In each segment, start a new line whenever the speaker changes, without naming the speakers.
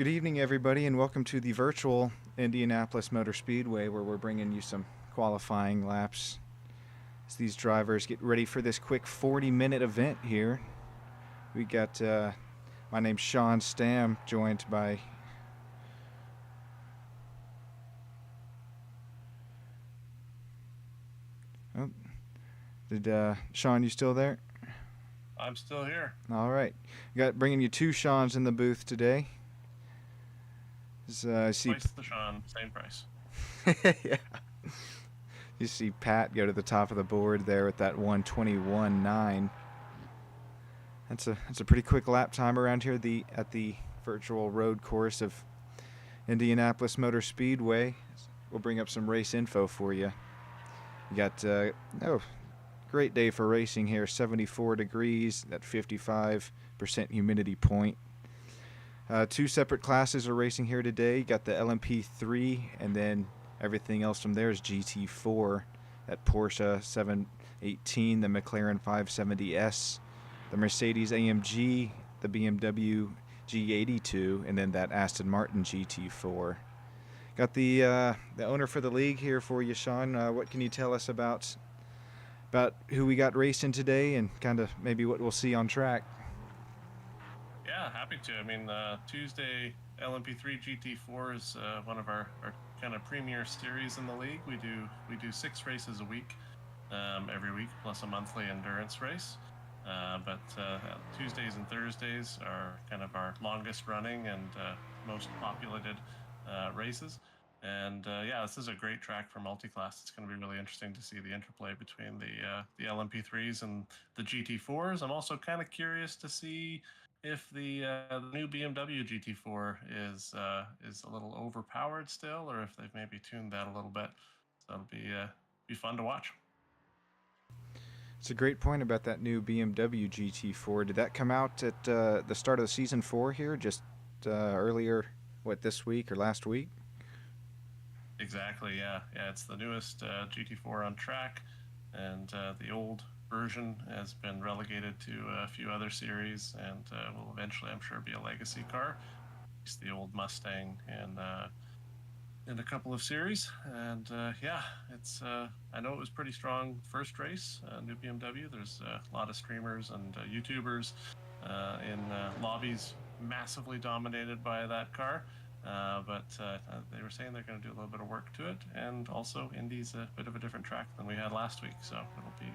Good evening, everybody, and welcome to the virtual Indianapolis Motor Speedway, where we're bringing you some qualifying laps as these drivers get ready for this quick 40-minute event here. We got, my name's Sean Stam, joined by Sean, you still there?
I'm still here.
All right. Bringing you two Seans in the booth today.
I see twice the Sean, same price.
Yeah. You see Pat go to the top of the board there with that 1:21.9. That's a pretty quick lap time around here at the virtual road course of Indianapolis Motor Speedway. We'll bring up some race info for you. You got great day for racing here. 74 degrees at 55% humidity point. Two separate classes are racing here today. You got the LMP3, and then everything else from there is GT4. That Porsche 718, the McLaren 570S, the Mercedes-AMG, the BMW G82, and then that Aston Martin GT4. Got the owner for the league here for you, Sean. What can you tell us about who we got racing today and kind of maybe what we'll see on track?
Yeah, happy to. I mean, Tuesday LMP3 GT4 is one of our kind of premier series in the league. We do 6 races a week, every week, plus a monthly endurance race. But Tuesdays and Thursdays are kind of our longest running and most populated races. And yeah, this is a great track for multi-class. It's going to be really interesting to see the interplay between the LMP3s and the GT4s. I'm also kind of curious to see if the new BMW GT4 is a little overpowered still, or if they've maybe tuned that a little bit. So it'll be fun to watch.
It's a great point about that new BMW GT4. Did that come out at the start of the season 4 here, just earlier, this week or last week?
Exactly, yeah. It's the newest GT4 on track, and the old version has been relegated to a few other series, and will eventually, I'm sure, be a legacy car. It's the old Mustang in a couple of series, and yeah, it's I know it was pretty strong first race, new BMW. There's a lot of streamers and YouTubers in lobbies massively dominated by that car. But they were saying they're going to do a little bit of work to it, and also Indy's a bit of a different track than we had last week, so it'll be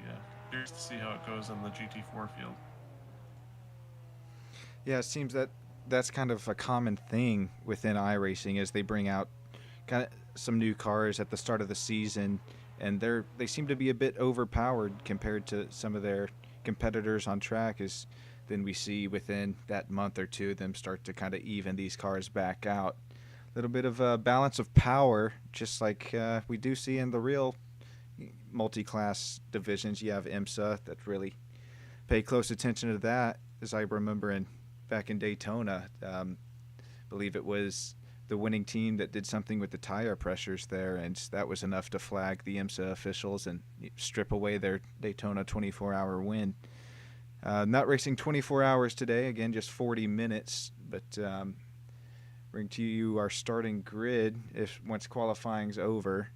curious to see how it goes in the GT4 field.
Yeah, it seems that that's kind of a common thing within iRacing as they bring out kind of some new cars at the start of the season, and they seem to be a bit overpowered compared to some of their competitors on track. As then we see within that month or two them start to kind of even these cars back out. A little bit of a balance of power, just like we do see in the real multi-class divisions. You have IMSA that really pay close attention to that. As I remember back in Daytona, believe it was the winning team that did something with the tire pressures there, and that was enough to flag the IMSA officials and strip away their Daytona 24-hour win. Not racing 24 hours today, again, just 40 minutes, but bring to you our starting grid once qualifying's over.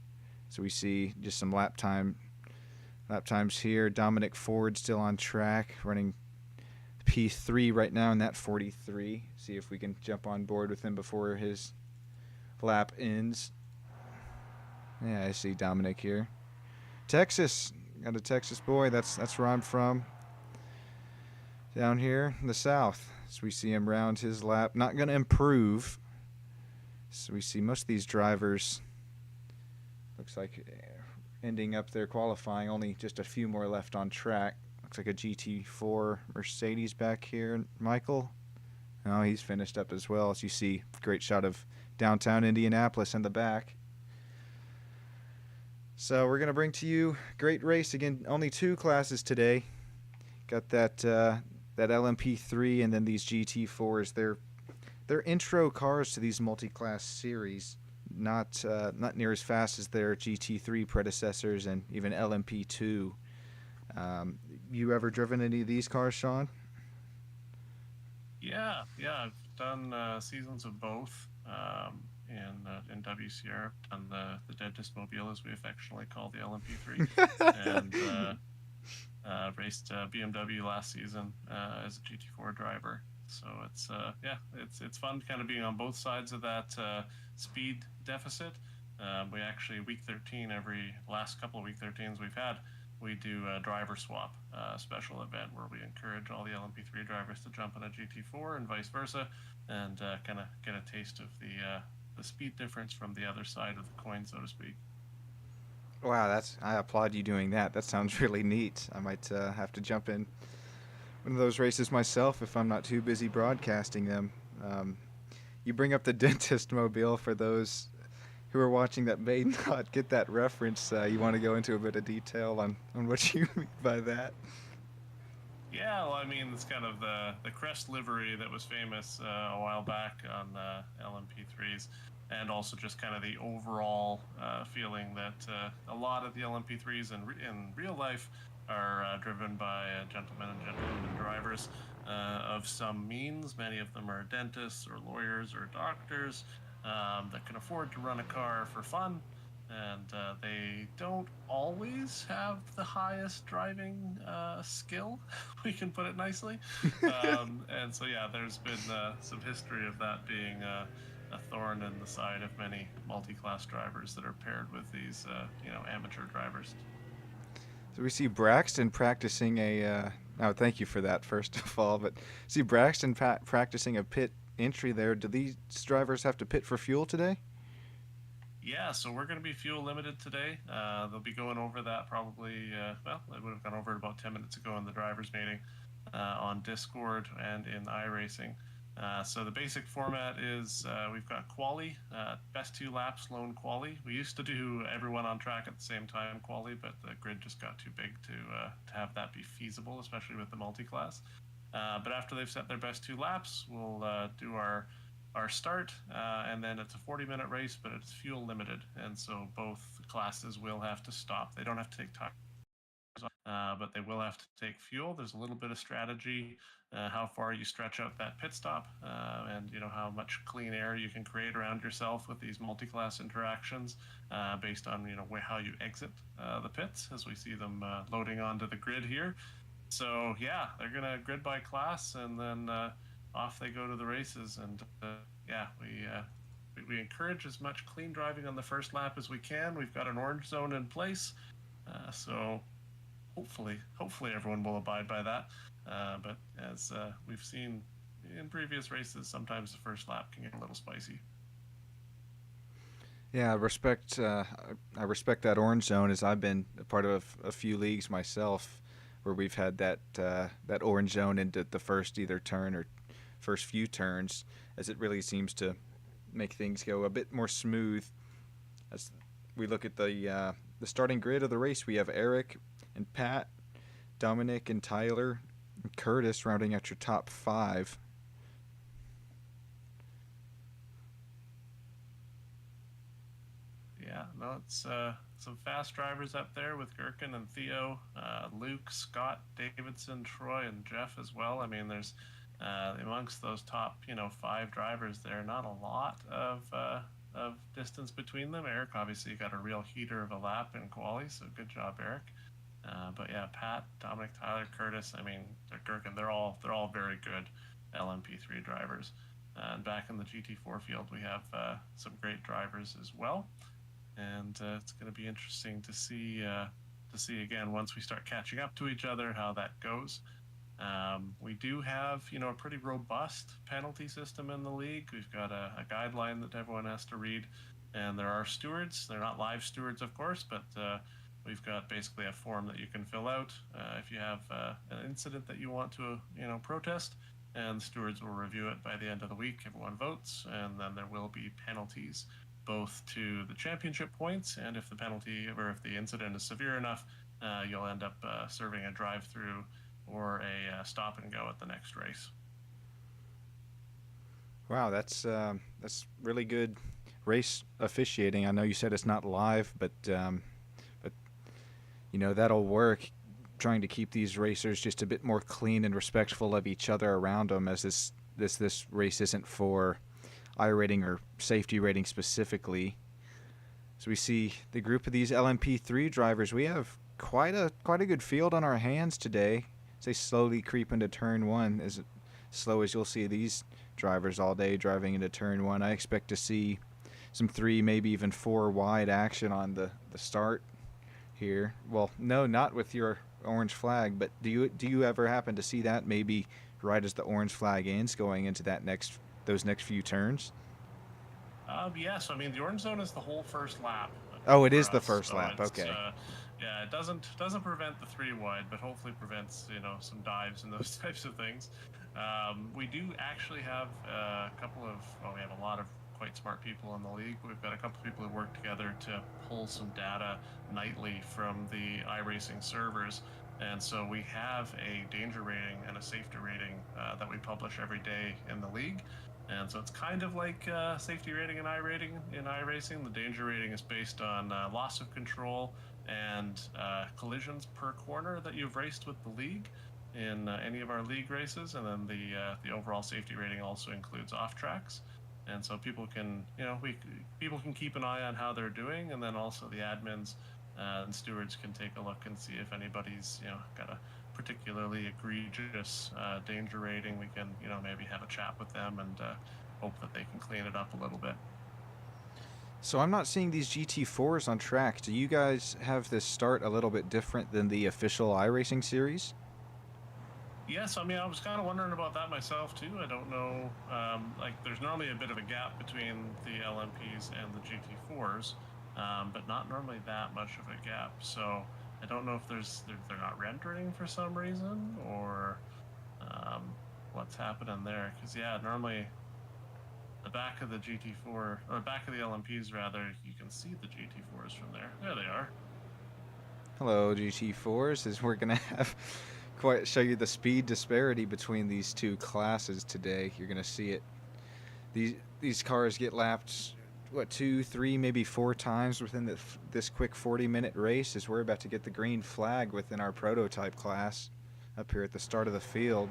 So we see just some lap times here. Dominic Ford still on track, running P3 right now in that 43. See if we can jump on board with him before his lap ends. Yeah, I see Dominic here. Texas, got a Texas boy. That's where I'm from. Down here in the south, so we see him round his lap. Not going to improve. So we see most of these drivers, looks like ending up their qualifying, only just a few more left on track. Looks like a GT4 Mercedes back here. Michael, oh, he's finished up as well. As you see, great shot of downtown Indianapolis in the back. So we're going to bring to you great race. Again, only 2 classes today. Got that LMP3 and then these GT4s. They're intro cars to these multi-class series. Not near as fast as their GT3 predecessors and even LMP2. You ever driven any of these cars, Sean?
Yeah, I've done seasons of both in WCR, on the Dentist Mobile, as we affectionately call the LMP3, and raced BMW last season as a GT4 driver. So it's fun kind of being on both sides of that speed deficit. We actually, week 13, every last couple of week 13s we've had, we do a driver swap special event where we encourage all the LMP3 drivers to jump on a GT4 and vice versa, and kind of get a taste of the speed difference from the other side of the coin, so to speak.
Wow, I applaud you doing that. That sounds really neat. I might have to jump in one of those races myself if I'm not too busy broadcasting them. You bring up the Dentist Mobile. For those who are watching that may not get that reference, you want to go into a bit of detail on what you mean by that?
Yeah, well, I mean, it's kind of the crest livery that was famous a while back on LMP3s, and also just kind of the overall feeling that a lot of the LMP3s in real life are driven by gentlemen and gentlewomen drivers of some means. Many of them are dentists or lawyers or doctors that can afford to run a car for fun, and they don't always have the highest driving skill, we can put it nicely. And so, yeah, there's been some history of that being a thorn in the side of many multi-class drivers that are paired with these, amateur drivers.
So we see Braxton practicing oh, thank you for that, first of all. But see Braxton practicing a pit entry there. Do these drivers have to pit for fuel today?
Yeah, so we're going to be fuel limited today. They'll be going over that probably, they would have gone over it about 10 minutes ago in the drivers' meeting on Discord and in iRacing. So the basic format is we've got quali, best 2 laps, lone quali. We used to do everyone on track at the same time quali, but the grid just got too big to have that be feasible, especially with the multi-class. But after they've set their best 2 laps, we'll do our start, and then it's a 40-minute race, but it's fuel limited, and so both classes will have to stop. They don't have to take time, but they will have to take fuel. There's a little bit of strategy, how far you stretch out that pit stop, and how much clean air you can create around yourself with these multi-class interactions, based on how you exit the pits, as we see them loading onto the grid here. So yeah, they're gonna grid by class, and then off they go to the races. And we encourage as much clean driving on the first lap as we can. We've got an orange zone in place, so hopefully everyone will abide by that. But as we've seen in previous races, sometimes the first lap can get a little spicy.
Yeah, I respect that orange zone, as I've been a part of a few leagues myself where we've had that orange zone into the first either turn or first few turns, as it really seems to make things go a bit more smooth. As we look at the starting grid of the race, we have Eric and Pat, Dominic and Tyler, and Curtis rounding out your top 5.
Yeah, no, it's some fast drivers up there with Gherkin and Theo, Luke, Scott, Davidson, Troy, and Jeff as well. I mean, there's amongst those top 5 drivers there, not a lot of distance between them. Eric obviously got a real heater of a lap in quali, so good job, Eric. But yeah, Pat, Dominic, Tyler, Curtis, I mean, Gherkin, they're all very good LMP3 drivers. And back in the GT4 field, we have some great drivers as well. And it's going to be interesting to see again, once we start catching up to each other, how that goes. We do have a pretty robust penalty system in the league. We've got a guideline that everyone has to read, and there are stewards. They're not live stewards, of course, but we've got basically a form that you can fill out if you have an incident that you want to protest, and the stewards will review it by the end of the week. Everyone votes, and then there will be penalties, both to the championship points, and if the penalty or if the incident is severe enough, you'll end up serving a drive-through or a stop and go at the next race.
Wow, that's really good race officiating. I know you said it's not live, but that'll work. Trying to keep these racers just a bit more clean and respectful of each other around them, as this this race isn't for iRating or safety rating specifically. So we see the group of these LMP3 drivers. We have quite a good field on our hands today. As they slowly creep into turn one, as slow as you'll see these drivers all day driving into turn one. I expect to see some 3, maybe even 4 wide action on the start here. Well, no, not with your orange flag, but do you ever happen to see that maybe right as the orange flag ends, going into those next few turns?
Yes, I mean the orange zone is the whole first lap.
Oh, it is the
Us,
first
so
lap.
it's,
Okay.
Yeah, it doesn't prevent the 3 wide, but hopefully prevents some dives and those types of things. We do actually have a couple of we have a lot of quite smart people in the league. We've got a couple of people who work together to pull some data nightly from the iRacing servers. And so we have a danger rating and a safety rating that we publish every day in the league. And so it's kind of like safety rating and iRating in iRacing. The danger rating is based on loss of control and collisions per corner that you've raced with the league in any of our league races. And then the overall safety rating also includes off tracks. And so people can, people can keep an eye on how they're doing, and then also the admins and stewards can take a look and see if anybody's, got a particularly egregious danger rating. We can, maybe have a chat with them and hope that they can clean it up a little bit.
So I'm not seeing these GT4s on track. Do you guys have this start a little bit different than the official iRacing series?
Yes, I mean, I was kind of wondering about that myself too. I don't know, there's normally a bit of a gap between the LMPs and the GT4s, but not normally that much of a gap. So I don't know if they're not rendering for some reason, or what's happening there. Because normally the back of the GT4, or back of the LMPs rather, you can see the GT4s from there. There they are.
Hello, GT4s. As we're gonna have show you the speed disparity between these two classes today. You're gonna see it. These cars get lapped, 2, 3, maybe 4 times within this quick 40-minute race, as we're about to get the green flag within our prototype class up here at the start of the field.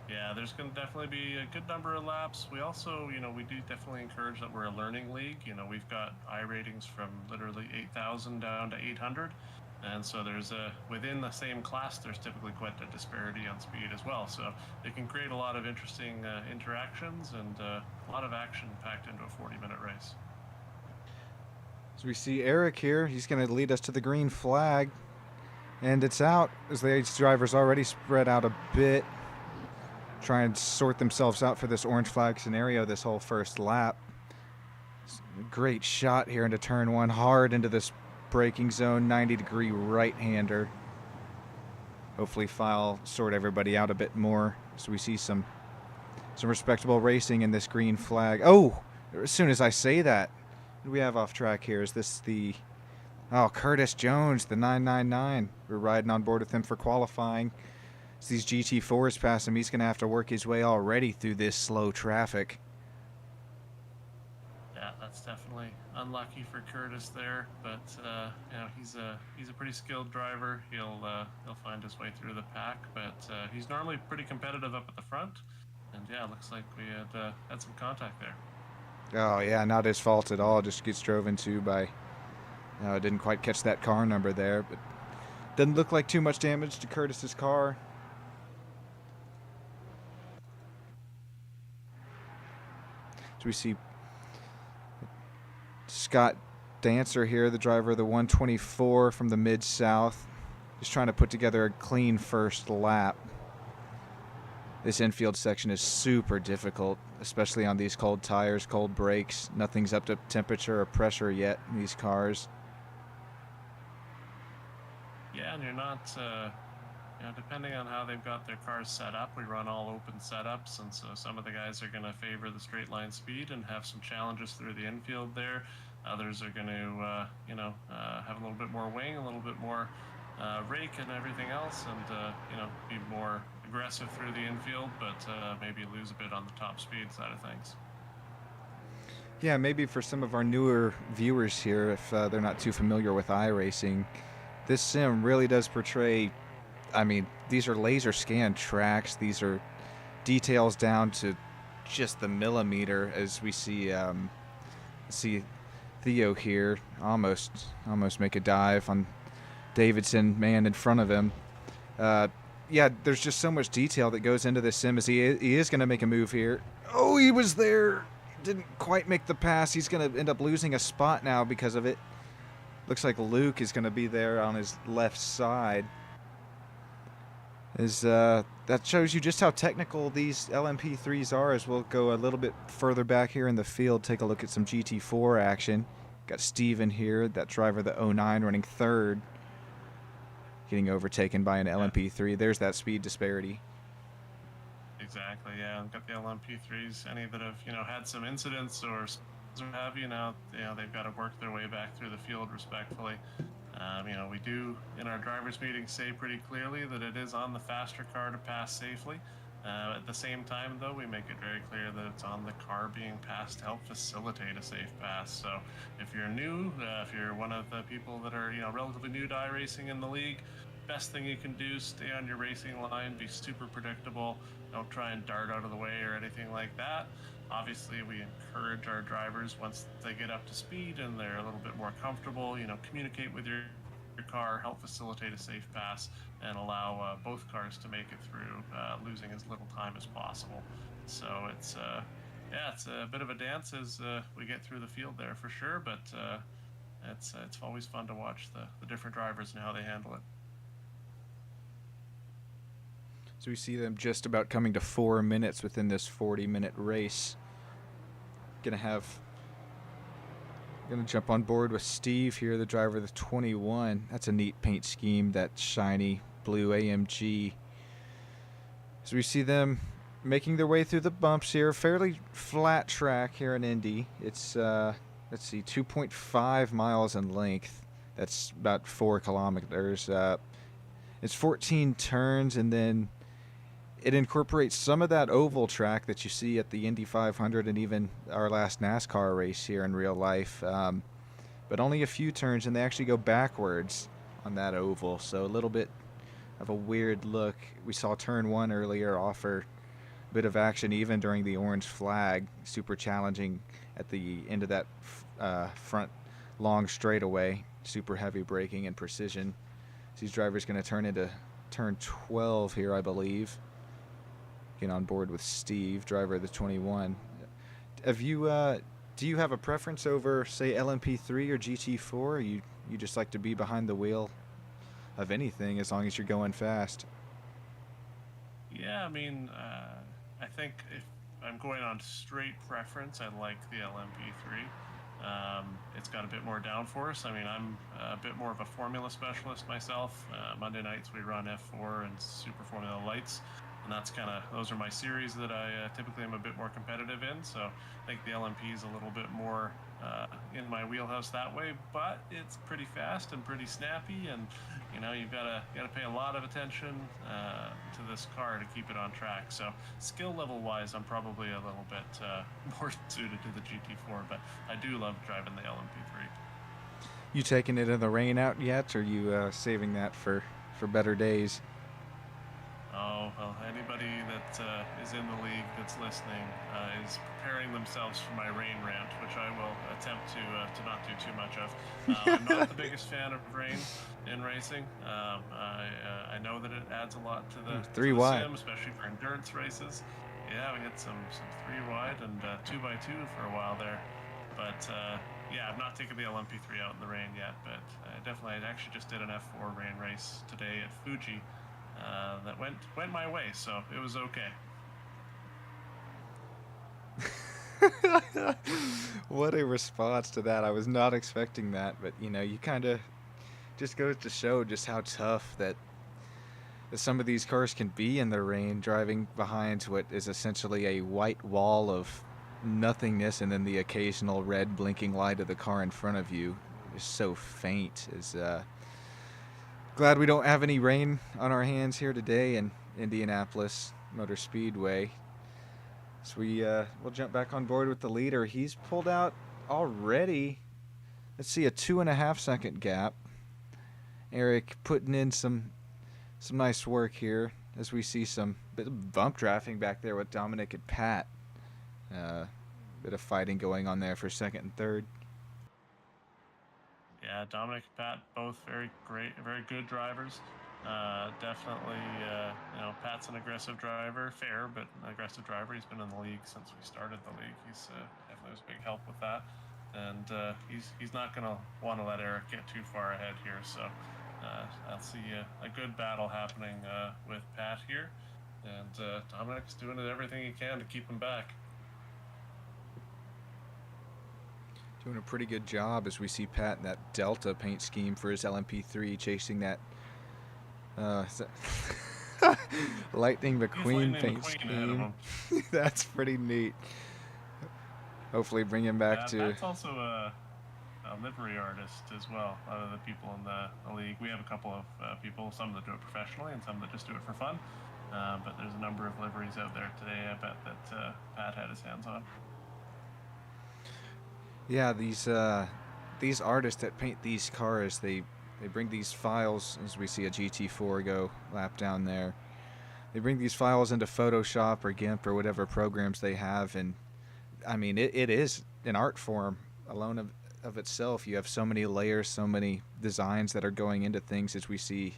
Yeah, there's going to definitely be a good number of laps. We also, we do definitely encourage that we're a learning league. We've got iRatings from literally 8,000 down to 800. And so within the same class, there's typically quite a disparity on speed as well. So it can create a lot of interesting interactions and a lot of action packed into a 40-minute race.
So we see Eric here. He's going to lead us to the green flag. And it's out as the drivers already spread out a bit, try and sort themselves out for this orange flag scenario this whole first lap. Great shot here into turn one, hard into this braking zone, 90-degree right-hander. Hopefully sort everybody out a bit more, so we see some respectable racing in this green flag. Oh, as soon as I say that, what do we have off track here? Is this Curtis Jones, the 999. We're riding on board with him for qualifying. As these GT4s pass him, he's going to have to work his way already through this slow traffic.
Yeah, that's definitely unlucky for Curtis there, but he's a pretty skilled driver. He'll find his way through the pack, but he's normally pretty competitive up at the front. And yeah, it looks like we had some contact there.
Oh yeah, not his fault at all. Just gets drove into by. Didn't quite catch that car number there, but doesn't look like too much damage to Curtis's car. So we see Scott Dancer here, the driver of the 124 from the Mid-South, just trying to put together a clean first lap. This infield section is super difficult, especially on these cold tires, cold brakes. Nothing's up to temperature or pressure yet in these cars.
Yeah, and you're not, depending on how they've got their cars set up, we run all open setups, and so some of the guys are going to favor the straight line speed and have some challenges through the infield there. Others are going to, have a little bit more wing, a little bit more rake and everything else, and, be more aggressive through the infield, but maybe lose a bit on the top speed side of things.
Yeah, maybe for some of our newer viewers here, if they're not too familiar with iRacing, this sim really does portray, these are laser scan tracks. These are details down to just the millimeter as we see Theo here almost make a dive on Davidson, man in front of him. Yeah, there's just so much detail that goes into this sim as he is going to make a move here. Oh, he was there. Didn't quite make the pass. He's going to end up losing a spot now because of it. Looks like Luke is going to be there on his left side. That shows you just how technical these LMP3s are, as we'll go a little bit further back here in the field, take a look at some GT4 action. Got Steven here, that driver, the 09, running third, getting overtaken by an LMP3. There's that speed disparity.
Exactly, yeah. We've got the LMP3s, any that have, had some incidents or have now, they've got to work their way back through the field respectfully. We do, in our drivers' meeting, say pretty clearly that it is on the faster car to pass safely. At the same time, though, we make it very clear that it's on the car being passed to help facilitate a safe pass. So if you're new, if you're one of the people that are, relatively new to iRacing in the league, best thing you can do, stay on your racing line, be super predictable, don't try and dart out of the way or anything like that. Obviously, we encourage our drivers, once they get up to speed and they're a little bit more comfortable, communicate with your car, help facilitate a safe pass, and allow both cars to make it through, losing as little time as possible. So it's a bit of a dance as we get through the field there for sure, but it's always fun to watch the different drivers and how they handle it.
So we see them just about coming to 4 minutes within this 40-minute race. Gonna jump on board with Steve here, the driver of the 21. That's a neat paint scheme, that shiny blue AMG. So we see them making their way through the bumps here. Fairly flat track here in Indy. It's, let's see, 2.5 miles in length. That's about 4 kilometers. It's 14 turns, and then it incorporates some of that oval track that you see at the Indy 500 and even our last NASCAR race here in real life. But only a few turns, and they actually go backwards on that oval. So a little bit of a weird look. We saw turn 1 earlier offer a bit of action even during the orange flag. Super challenging at the end of that front long straightaway. Super heavy braking and precision. So these drivers going to turn into turn 12 here, I believe. Get on board with Steve, driver of the 21. Have you do you have a preference over, say, LMP3 or GT4? Or you just like to be behind the wheel of anything as long as you're going fast?
Yeah, I think if I'm going on straight preference, I like the LMP3. It's got a bit more downforce. I'm a bit more of a formula specialist myself. Monday nights we run F4 and Super Formula Lights. And that's those are my series that I typically am a bit more competitive in. So I think the LMP is a little bit more in my wheelhouse that way, but it's pretty fast and pretty snappy, and you've got to pay a lot of attention to this car to keep it on track. So skill level wise, I'm probably a little bit more suited to the GT4, but I do love driving the LMP3.
You taking it in the rain out yet, or are you saving that for better days?
Oh, well, anybody that is in the league that's listening is preparing themselves for my rain rant, which I will attempt to not do too much of. I'm not the biggest fan of rain in racing. I know that it adds a lot to the sim, especially for endurance races. Yeah, we had some 3 wide and 2x2 for a while there. But yeah, I've not taken the LMP3 out in the rain yet, but I actually just did an F4 rain race today at Fuji. That went my way, so it was okay.
What a response to that. I was not expecting that, but you kind of just goes to show just how tough that some of these cars can be in the rain, driving behind what is essentially a white wall of nothingness, and then the occasional red blinking light of the car in front of you is so faint. Glad we don't have any rain on our hands here today in Indianapolis Motor Speedway. So we'll jump back on board with the leader. He's pulled out already. Let's see, a 2.5 second gap. Eric putting in some nice work here. as we see some bit of bump drafting back there with Dominic and Pat. Bit of fighting going on there for second and third.
Yeah, Dominic and Pat, both very great, very good drivers. Definitely, Pat's an aggressive driver, fair, but an aggressive driver. He's been in the league since we started the league. He's definitely was a big help with that. And he's not going to want to let Eric get too far ahead here. So I'll see a good battle happening with Pat here. And Dominic's doing everything he can to keep him back.
Doing a pretty good job as we see Pat in that Delta paint scheme for his LMP3, chasing that Lightning McQueen paint scheme. That's pretty neat. Hopefully bring him back to...
That's also a livery artist as well. A lot of the people in the league. We have a couple of people, some that do it professionally and some that just do it for fun. But there's a number of liveries out there today, I bet, that Pat had his hands on.
Yeah, these artists that paint these cars, they bring these files, as we see a GT4 go lap down there. They bring these files into Photoshop or GIMP or whatever programs they have, and I mean, it is an art form alone of itself. You have so many layers, so many designs that are going into things as we see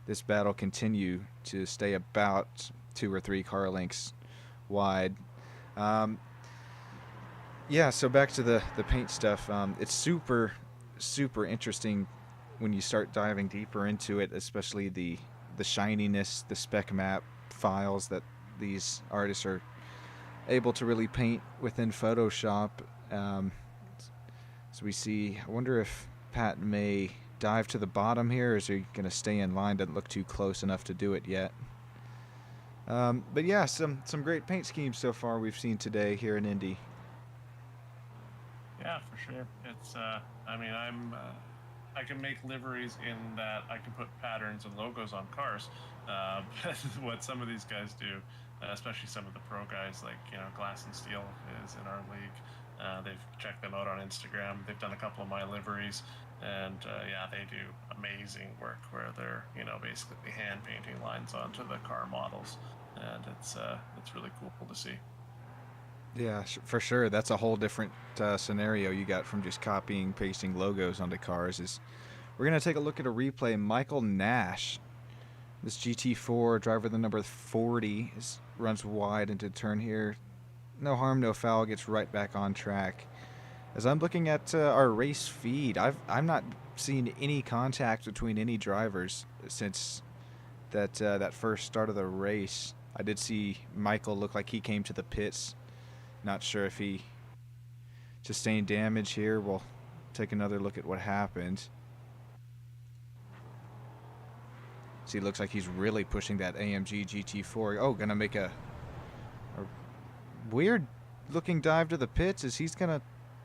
this battle continue to stay about 2 or 3 car lengths wide. Yeah, so back to the paint stuff. It's super, super interesting when you start diving deeper into it, especially the shininess, the spec map files that these artists are able to really paint within Photoshop. So we see, I wonder if Pat may dive to the bottom here, or is he going to stay in line? Doesn't look too close enough to do it yet. But yeah, some great paint schemes so far we've seen today here in Indy.
Yeah, for sure. It's, I mean, I can make liveries in that I can put patterns and logos on cars. But what some of these guys do, especially some of the pro guys, like, Glass and Steel is in our league. They've checked them out on Instagram. They've done a couple of my liveries, and yeah, they do amazing work where they're, basically hand painting lines onto the car models, and it's really cool to see.
Yeah, for sure. That's a whole different scenario you got from just copying, pasting logos onto cars. We're going to take a look at a replay. Michael Nash, this GT4 driver, the number 40, runs wide into turn here. No harm, no foul, gets right back on track. As I'm looking at our race feed, I'm not seeing any contact between any drivers since that first start of the race. I did see Michael look like he came to the pits. Not sure if he sustained damage here. We'll take another look at what happened. See, it looks like he's really pushing that AMG GT4. Oh, gonna make a weird looking dive to the pits as he's gonna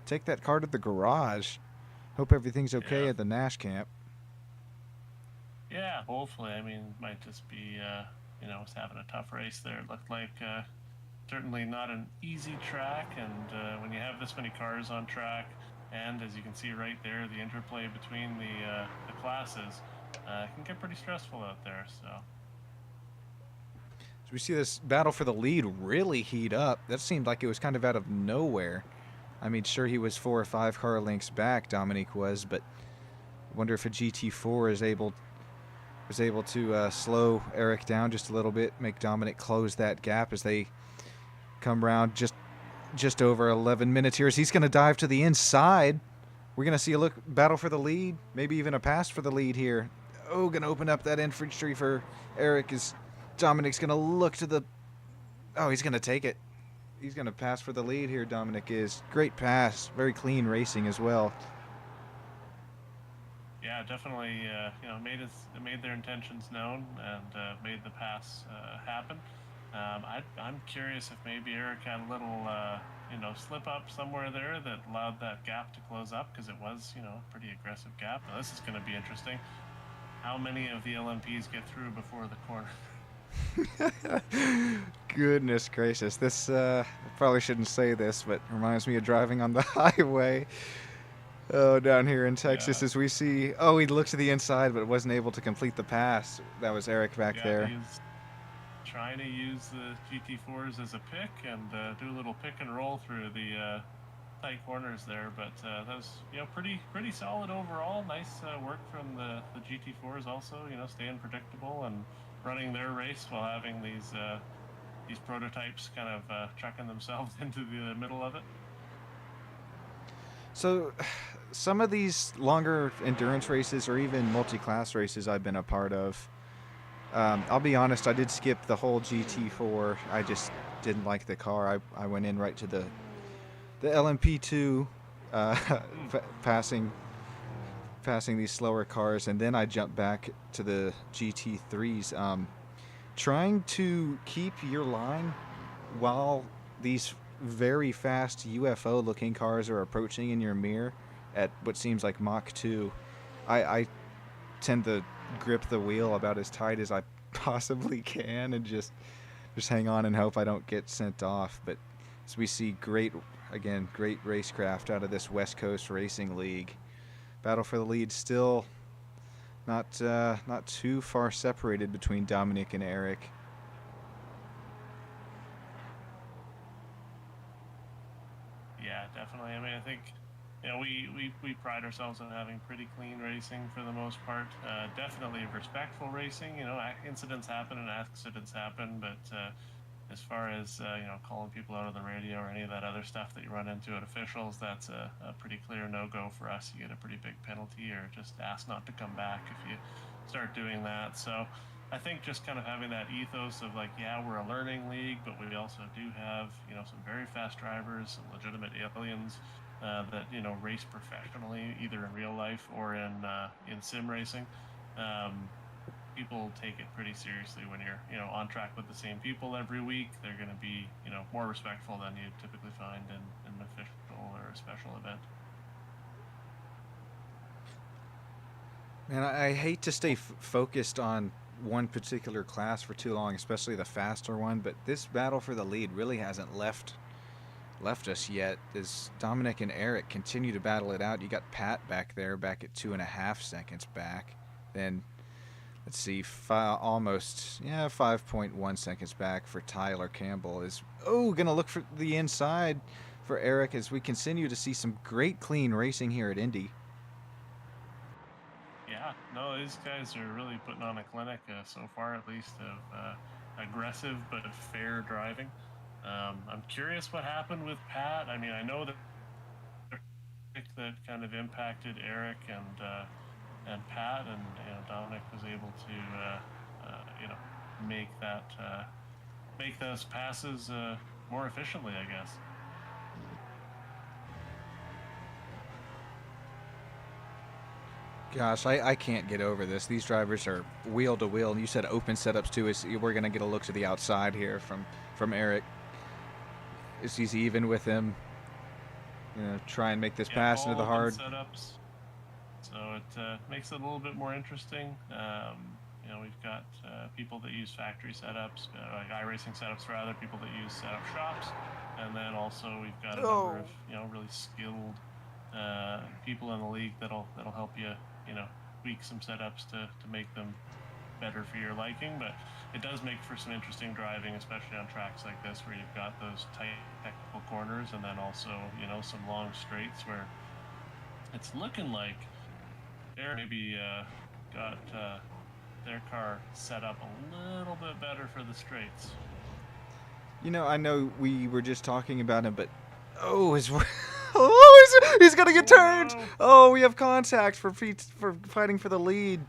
take that car to the garage. Hope everything's okay at the Nash camp.
Yeah, hopefully. I mean, it might just be, was having a tough race there. It looked like certainly not an easy track, and when you have this many cars on track, and as you can see right there, the interplay between the classes can get pretty stressful out there. So
we see this battle for the lead really heat up. That seemed like it was kind of out of nowhere. I mean, sure, he was 4 or 5 car lengths back, Dominic was, but I wonder if a GT4 was able to slow Eric down just a little bit, make Dominic close that gap as they come around just over 11 minutes here as he's going to dive to the inside. We're going to see a battle for the lead, maybe even a pass for the lead here. Oh, going to open up that infantry for Eric as Dominic's going to look to the... Oh, he's going to take it. He's going to pass for the lead here, Dominic is. Great pass. Very clean racing as well.
Yeah, definitely, made their intentions known and made the pass happen. I'm curious if maybe Eric had a little, slip up somewhere there that allowed that gap to close up, because it was, a pretty aggressive gap. Now, this is going to be interesting. How many of the LMPs get through before the corner?
Goodness gracious. This, I probably shouldn't say this, but reminds me of driving on the highway. Oh, down here in Texas, as we see, he looked to the inside, but wasn't able to complete the pass. That was Eric back there.
trying to use the GT4s as a pick and do a little pick and roll through the tight corners there. But that was, pretty solid overall. Nice work from the GT4s also. Staying predictable and running their race while having these prototypes kind of chucking themselves into the middle of it.
So, some of these longer endurance races or even multi-class races I've been a part of, I'll be honest, I did skip the whole GT4. I just didn't like the car. I went in right to the LMP2, passing these slower cars, and then I jumped back to the GT3s. Trying to keep your line while these very fast UFO-looking cars are approaching in your mirror at what seems like Mach 2. I tend to grip the wheel about as tight as I possibly can and just hang on and hope I don't get sent off. But as we see great racecraft out of this West Coast Racing League. Battle for the lead still not too far separated between Dominic and Eric.
Yeah, definitely. I mean, I think we pride ourselves on having pretty clean racing for the most part. Definitely respectful racing. Incidents happen and accidents happen, but as far as calling people out of the radio or any of that other stuff that you run into at officials, that's a pretty clear no-go for us. You get a pretty big penalty, or just ask not to come back if you start doing that. So I think just kind of having that ethos of like, yeah, we're a learning league, but we also do have some very fast drivers, some legitimate aliens that race professionally, either in real life or in sim racing. People take it pretty seriously when you're on track with the same people every week. They're going to be more respectful than you typically find in an official or a special event.
Man, I hate to stay focused on one particular class for too long, especially the faster one, but this battle for the lead really hasn't left us yet, as Dominic and Eric continue to battle it out. You got Pat back there, back at 2.5 seconds back. Then, let's see, almost 5.1 seconds back for Tyler Campbell. Is going to look for the inside for Eric as we continue to see some great clean racing here at Indy.
Yeah, no, these guys are really putting on a clinic so far, at least, of aggressive but fair driving. I'm curious what happened with Pat. I mean, I know that kind of impacted Eric and Pat, and Dominic was able to make those passes more efficiently, I guess.
Gosh, I can't get over this. These drivers are wheel to wheel, and you said open setups too. We're going to get a look to the outside here from Eric. Is he's even with him? Try and make this pass into the hard
setups. So it makes it a little bit more interesting. We've got people that use factory setups, like iRacing setups rather, people that use setup shops, and then also we've got a number of really skilled people in the league that'll help you tweak some setups to make them better for your liking. But it does make for some interesting driving, especially on tracks like this where you've got those tight technical corners and then also some long straights where it's looking like they're maybe got their car set up a little bit better for the straights.
I know we were just talking about him, but he's gonna get turned.
No.
Oh, we have contact for fighting for the lead.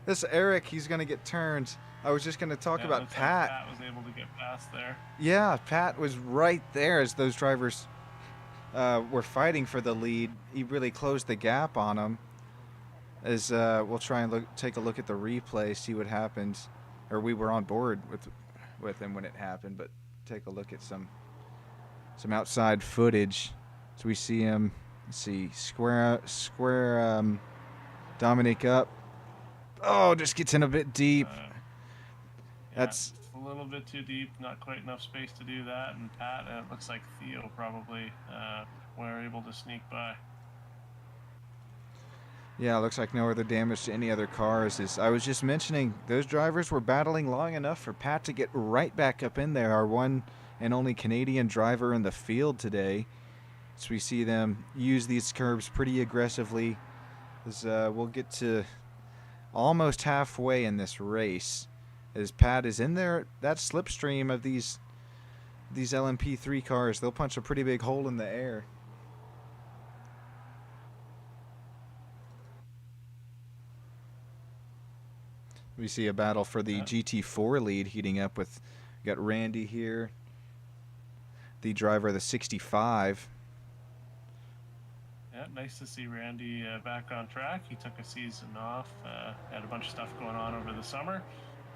This Eric, he's gonna get turned. I was just gonna talk about Pat.
Pat was able to get past there.
Yeah, Pat was right there as those drivers were fighting for the lead. He really closed the gap on them. As we'll try and take a look at the replay, see what happened. Or we were on board with him when it happened, but take a look at some outside footage. So we see him. Let's see, square Dominic up. Oh, just gets in a bit deep. That's
a little bit too deep. Not quite enough space to do that. And Pat, it looks like Theo probably were able to sneak by.
Yeah, looks like no other damage to any other cars. As I was just mentioning, those drivers were battling long enough for Pat to get right back up in there. Our one and only Canadian driver in the field today. So we see them use these curbs pretty aggressively. As we'll get to almost halfway in this race, as Pat is in there, that slipstream of these LMP3 cars, they'll punch a pretty big hole in the air. We see a battle for the GT4 lead heating up with, we got Randy here, the driver of the 65.
Yeah, nice to see Randy back on track. He took a season off, had a bunch of stuff going on over the summer,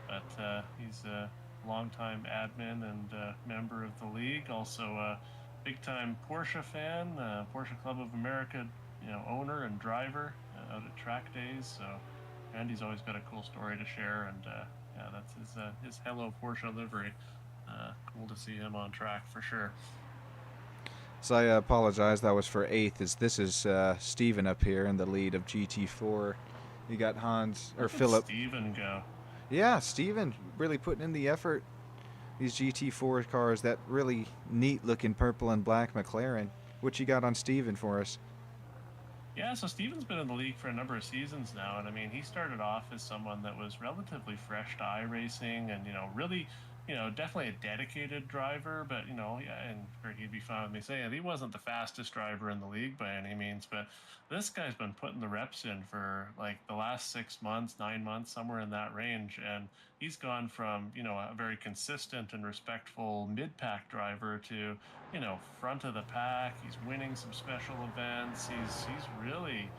but he's a longtime admin and member of the league. Also a big-time Porsche fan, Porsche Club of America, owner and driver out at track days. So Randy's always got a cool story to share, and yeah, that's his Hello Porsche livery. Cool to see him on track for sure.
So I apologize, that was for 8th, as this is Steven up here in the lead of GT4. You got Hans, or Philip.
Steven go.
Yeah, Steven really putting in the effort. These GT4 cars, that really neat looking purple and black McLaren. What you got on Steven for us?
Yeah, so Steven's been in the league for a number of seasons now, and I mean, he started off as someone that was relatively fresh to iRacing, and really, definitely a dedicated driver. But yeah, and he'd be fine with me saying he wasn't the fastest driver in the league by any means. But this guy's been putting the reps in for like the last 6 months, 9 months, somewhere in that range, and he's gone from a very consistent and respectful mid-pack driver to front of the pack. He's winning some special events. He's really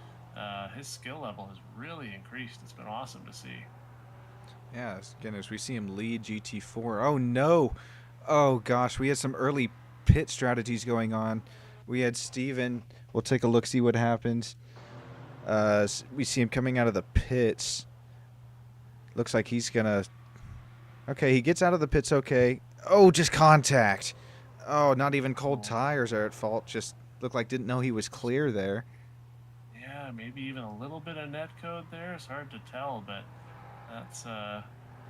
his skill level has really increased. It's been awesome to see.
Yeah, again, as we see him lead GT4. Oh no! Oh gosh, we had some early pit strategies going on. We had Steven. We'll take a look, see what happens. We see him coming out of the pits. Looks like he's gonna... Okay, he gets out of the pits okay. Oh, just contact. Oh, not even cold tires are at fault. Just looked like didn't know he was clear there.
Yeah, maybe even a little bit of net code there. It's hard to tell, but that's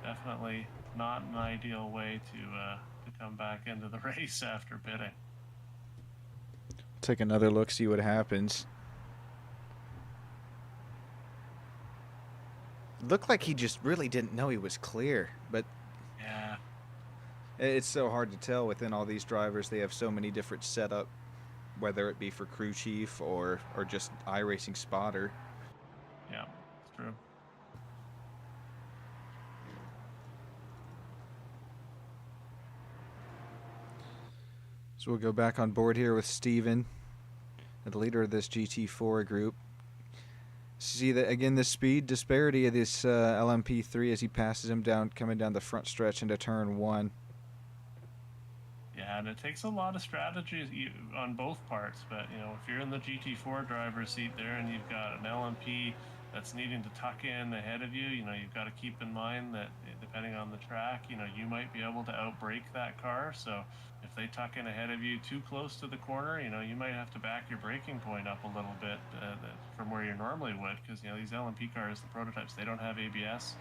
definitely not an ideal way to come back into the race after pitting.
Take another look, see what happens. Looked like he just really didn't know he was clear, but
yeah,
it's so hard to tell within all these drivers. They have so many different setup, whether it be for crew chief or just iRacing spotter.
Yeah, it's true.
So we'll go back on board here with Steven, the leader of this GT4 group. See that again, the speed disparity of this LMP3 as he passes him down, coming down the front stretch into turn 1.
Yeah, and it takes a lot of strategy on both parts. But if you're in the GT4 driver's seat there and you've got an LMP that's needing to tuck in ahead of you, you've got to keep in mind that depending on the track, you might be able to outbrake that car. So if they tuck in ahead of you too close to the corner, you might have to back your braking point up a little bit from where you normally would, because these LMP cars, the prototypes, they don't have ABS,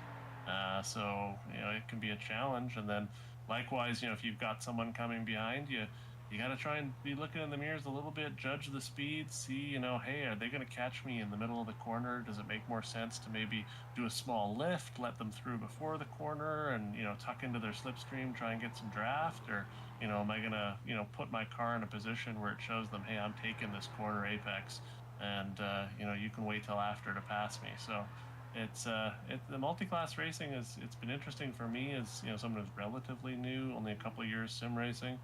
so it can be a challenge. And then likewise, if you've got someone coming behind you, you got to try and be looking in the mirrors a little bit, judge the speed, see, hey, are they going to catch me in the middle of the corner? Does it make more sense to maybe do a small lift, let them through before the corner and, tuck into their slipstream, try and get some draft? Or, am I going to, put my car in a position where it shows them, hey, I'm taking this corner apex and, you can wait till after to pass me. So it's the multi-class racing it's been interesting for me as, someone who's relatively new, only a couple of years sim racing.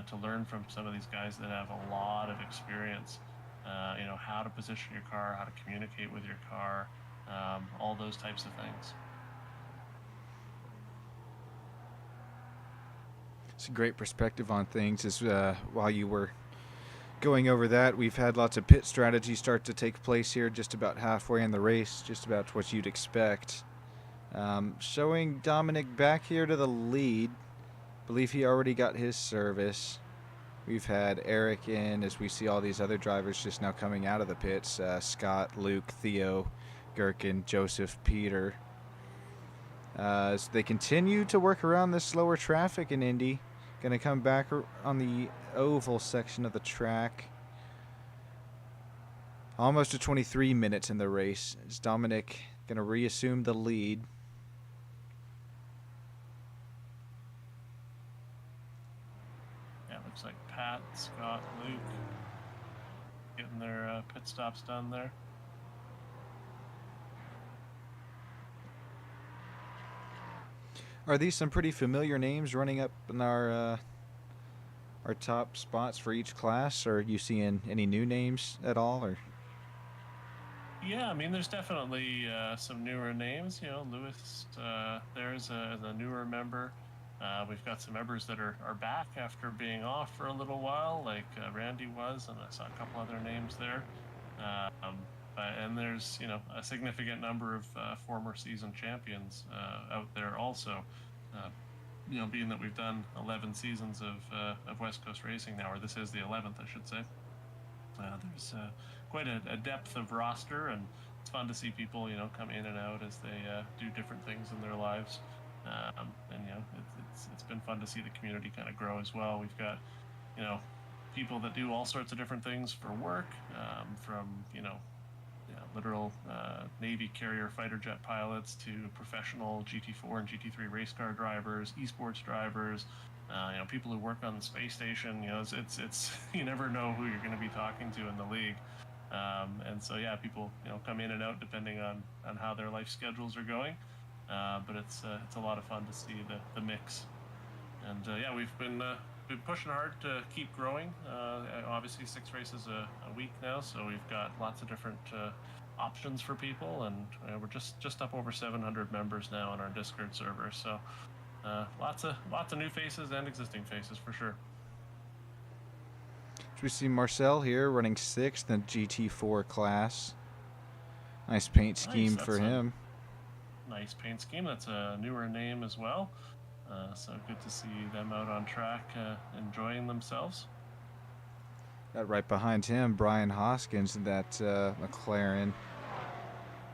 To learn from some of these guys that have a lot of experience, how to position your car, how to communicate with your car, all those types of things.
It's a great perspective on things. As while you were going over that, we've had lots of pit strategies start to take place here just about halfway in the race, just about what you'd expect. Showing Dominic back here to the lead. Believe he already got his service. We've had Eric in as we see all these other drivers just now coming out of the pits. Scott, Luke, Theo, Gherkin, Joseph, Peter. As they continue to work around this slower traffic in Indy. Going to come back on the oval section of the track. Almost to 23 minutes in the race. Is Dominic going to reassume the lead?
Yeah, looks like Pat, Scott, Luke getting their pit stops done there.
Are these some pretty familiar names running up in our top spots for each class? Or are you seeing any new names at all? Or
yeah, I mean, there's definitely some newer names. You know, Lewis, there's a newer member. We've got some members that are back after being off for a little while, like Randy was, and I saw a couple other names there. And there's, you know, a significant number of former season champions out there also. You know, being that we've done 11 seasons of West Coast racing now, or this is the 11th, I should say. There's quite a depth of roster, and it's fun to see people, you know, come in and out as they do different things in their lives. And you know, it's been fun to see the community kind of grow as well. We've got, you know, people that do all sorts of different things for work, from, you know, literal Navy carrier fighter jet pilots to professional GT4 and GT3 race car drivers, esports drivers, you know, people who work on the space station. You know, it's you never know who you're going to be talking to in the league. And so, yeah, people, you know, come in and out depending on how their life schedules are going. But it's a lot of fun to see the mix. And yeah, we've been pushing hard to keep growing. Obviously, 6 races a week now, so we've got lots of different options for people, and we're just up over 700 members now on our Discord server. So lots of new faces and existing faces for sure.
So we see Marcel here running 6th in GT4 class. Nice paint scheme for him.
Nice paint scheme. That's a newer name as well. So good to see them out on track enjoying themselves.
Got right behind him, Brian Hoskins in that McLaren.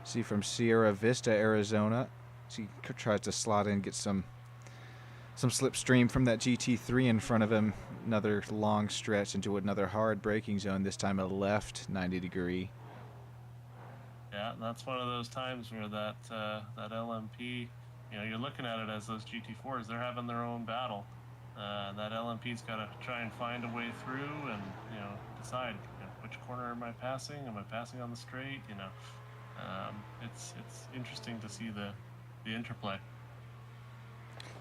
See from Sierra Vista, Arizona. So he tries to slot in, get some slipstream from that GT3 in front of him. Another long stretch into another hard braking zone, this time a left 90 degree.
Yeah, that's one of those times where that LMP, you know, you're looking at it as those GT4s, they're having their own battle. That LMP's got to try and find a way through and, you know, decide, you know, which corner am I passing? Am I passing on the straight? You know, it's interesting to see the interplay.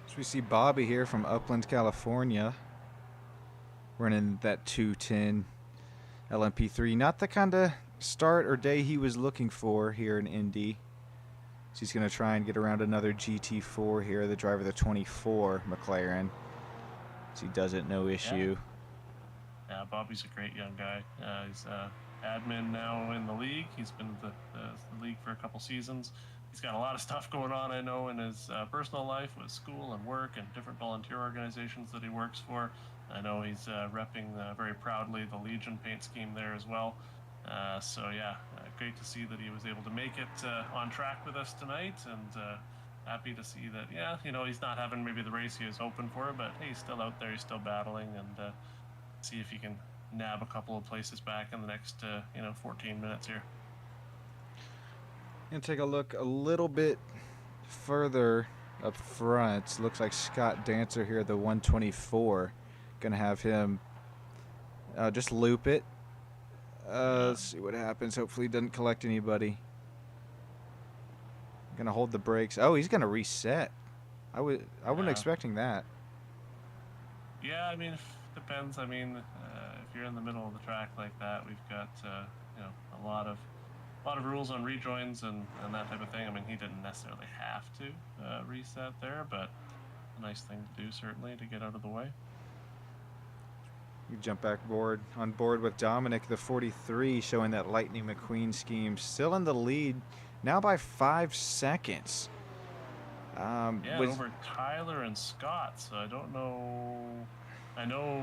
So we see Bobby here from Upland, California, running that 210 LMP3. Not the kind of start or day he was looking for here in Indy. So he's going to try and get around another GT4 here, the driver of the 24 McLaren. So he does it, no issue.
Yeah, Bobby's a great young guy. He's admin now in the league. He's been in the league for a couple seasons. He's got a lot of stuff going on, I know, in his personal life with school and work and different volunteer organizations that he works for. I know he's repping very proudly the Legion paint scheme there as well. So yeah, great to see that he was able to make it on track with us tonight, and happy to see that, yeah, you know, he's not having maybe the race he was hoping for, but hey, he's still out there, he's still battling, and see if he can nab a couple of places back in the next, 14 minutes here.
Gonna take a look a little bit further up front. Looks like Scott Dancer here, the 124. Gonna have him just loop it. Let's see what happens. Hopefully he doesn't collect anybody. Gonna hold the brakes. Oh, he's gonna reset. I wasn't expecting that.
Yeah, I mean, depends. I mean, if you're in the middle of the track like that, we've got a lot of rules on rejoins and that type of thing. I mean, he didn't necessarily have to reset there, but a nice thing to do certainly to get out of the way.
You jump back on board with Dominic, the 43, showing that Lightning McQueen scheme. Still in the lead, now by 5 seconds.
Over Tyler and Scott, so I don't know I know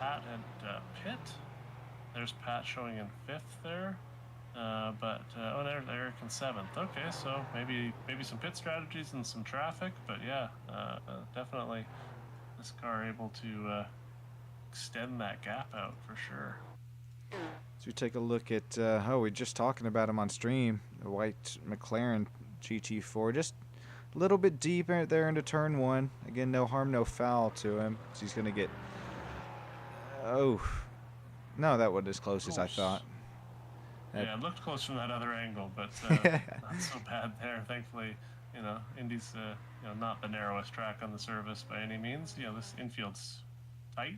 Pat and Pitt. There's Pat showing in 5th there. Oh, there's Eric in 7th. Okay, so maybe some pit strategies and some traffic, but yeah, definitely this car able to extend that gap out for sure.
So we take a look at, we're just talking about him on stream, the white McLaren GT4, just a little bit deep there into turn 1. Again, no harm, no foul to him. So he's going to get, oh, no, that wasn't as close as I thought.
Yeah, it looked close from that other angle, but not so bad there. Thankfully, Indy's not the narrowest track on the surface by any means. This infield's tight,